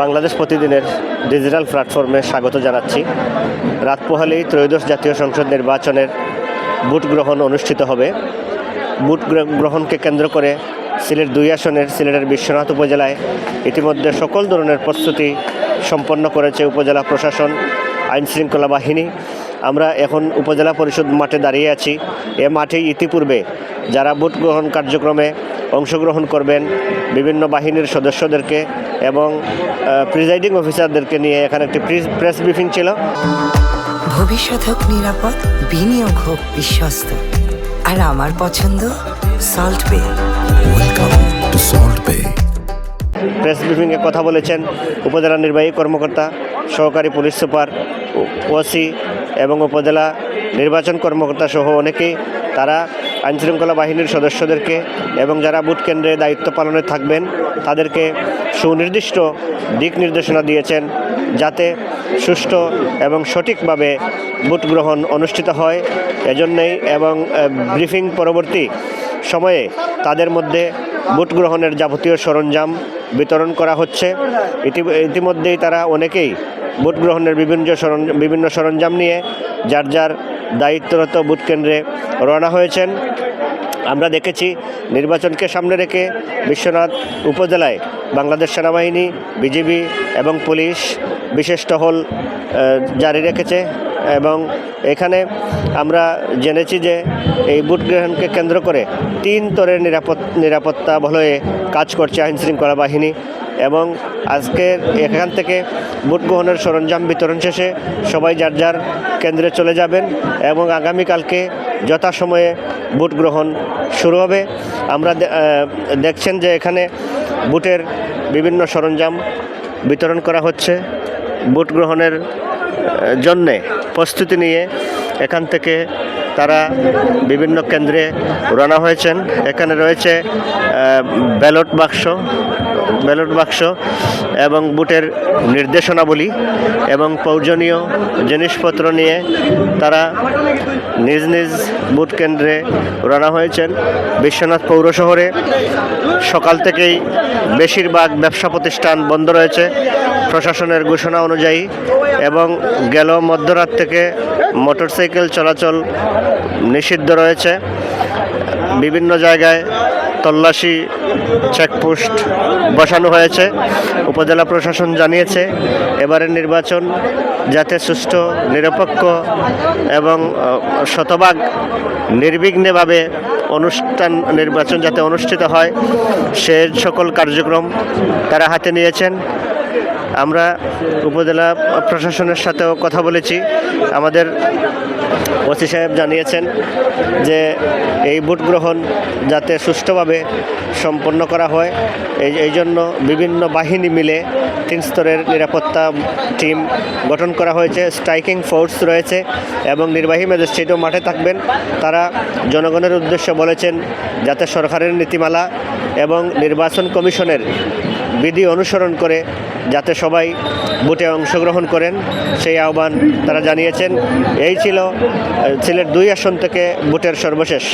বাংলাদেশ প্রতিদিনের ডিজিটাল প্ল্যাটফর্মে স্বাগত জানাচ্ছি। রাত পোহালেই ত্রয়োদশ জাতীয় সংসদ নির্বাচনের ভোট গ্রহণ অনুষ্ঠিত হবে। ভোট গ্রহণকে কেন্দ্র করে সিলেট 2 আসনের সিলেটের বিশ্বনাথ উপজেলায় ইতিমধ্যে সকল ধরনের প্রস্তুতি সম্পন্ন করেছে উপজেলা প্রশাসন, আইনশৃঙ্খলা বাহিনী। আমরা এখন উপজেলা পরিষদ মাঠে দাঁড়িয়ে আছি। এ মাঠে ইতিপূর্বে যারা ভোট গ্রহণ কার্যক্রমে অংশগ্রহণ করবেন বিভিন্ন বাহিনীর সদস্যদেরকে এবং প্রিজাইডিং অফিসারদেরকে নিয়ে এখানে একটি প্রেস ব্রিফিং ছিল। ভবিষ্যৎ হোক নিরাপদ, বিনিয়োগ হোক বিশ্বস্ত, আর আমার পছন্দ সল্ট বে। ওয়েলকাম টু সল্ট বে। প্রেস ব্রিফিংয়ে কথা বলেছেন উপজেলা নির্বাহী কর্মকর্তা, সহকারী পুলিশ সুপার, ওসি এবং উপজেলা নির্বাচন কর্মকর্তা সহ অনেকেই। তারা আইনশৃঙ্খলা বাহিনীর সদস্যদেরকে এবং যারা ভোট কেন্দ্রে দায়িত্ব পালনে থাকবেন তাদেরকে সুনির্দিষ্ট দিক নির্দেশনা দিয়েছেন যাতে সুষ্ঠু এবং সঠিকভাবে ভোট গ্রহণ অনুষ্ঠিত হয়। এজন্যই এবং ব্রিফিং পরবর্তী সময়ে তাদের মধ্যে ভোট গ্রহণের যাবতীয় সরঞ্জাম বিতরণ করা হচ্ছে। ইতিমধ্যেই তারা অনেকেই ভোট গ্রহণের বিভিন্ন সরঞ্জাম নিয়ে যার যার দায়িত্বরত ভোট কেন্দ্রে রওনা হয়েছেন। আমরা দেখেছি নির্বাচনকে সামনে রেখে বিশ্বনাথ উপজেলায় বাংলাদেশ সেনাবাহিনী, বিজিবি এবং পুলিশ বিশেষ টহল জারি রেখেছে এবং এখানে আমরা জেনেছি যে এই ভোট গ্রহণকে কেন্দ্র করে 3 স্তরের নিরাপত্তা বলয়ে কাজ করছে আইনশৃঙ্খলা বাহিনী। এবং আজকের এখান থেকে ভোট গ্রহণের সরঞ্জাম বিতরণ শেষে সবাই যার যার কেন্দ্রে চলে যাবেন এবং আগামীকালকে যথাসময়ে ভোট গ্রহণ শুরু হবে। আমরা দেখছেন যে এখানে ভোটের বিভিন্ন সরঞ্জাম বিতরণ করা হচ্ছে। ভোট গ্রহণের জন্যে প্রস্তুতি নিয়ে এখান থেকে তারা বিভিন্ন কেন্দ্রে রওনা হয়েছেন। এখানে রয়েছে ব্যালট বাক্স এবং ভোটের নির্দেশনাবলী এবং প্রয়োজনীয় জিনিসপত্র নিয়ে তারা নিজ নিজ ভোট কেন্দ্রে রওনা হয়েছেন। বিশ্বনাথ পৌর শহরে সকাল থেকেই বেশিরভাগ ব্যবসা প্রতিষ্ঠান বন্ধ রয়েছে প্রশাসনের ঘোষণা অনুযায়ী এবং গেল মধ্যরাত থেকে মোটরসাইকেল চলাচল নিষিদ্ধ রয়েছে। বিভিন্ন জায়গায় তল্লাশি চেকপোস্ট বসানো হয়েছে। উপজেলা প্রশাসন জানিয়েছে এবারের নির্বাচন যাতে সুষ্ঠু, নিরপেক্ষ এবং শতভাগ নির্বিঘ্নভাবে নির্বাচন যাতে অনুষ্ঠিত হয় সে সকল কার্যক্রম তারা হাতে নিয়েছেন। আমরা উপজেলা প্রশাসনের সাথেও কথা বলেছি। আমাদের ওসি সাহেব জানিয়েছেন যে এই ভোট গ্রহণ যাতে সুষ্ঠুভাবে সম্পন্ন করা হয় এই জন্য বিভিন্ন বাহিনী মিলে 3 স্তরের নিরাপত্তা টিম গঠন করা হয়েছে। স্ট্রাইকিং ফোর্স রয়েছে এবং নির্বাহী ম্যাজিস্ট্রেটও মাঠে থাকবেন। তারা জনগণের উদ্দেশ্যে বলেছেন যাতে সরকারের নীতিমালা এবং নির্বাচন কমিশনের বিধি অনুসরণ করে যাতে সবাই ভোটে অংশগ্রহণ করেন সেই আহ্বান তারা জানিয়েছেন। এই ছিল সিলেট 2 আসন থেকে ভোটের সর্বশেষ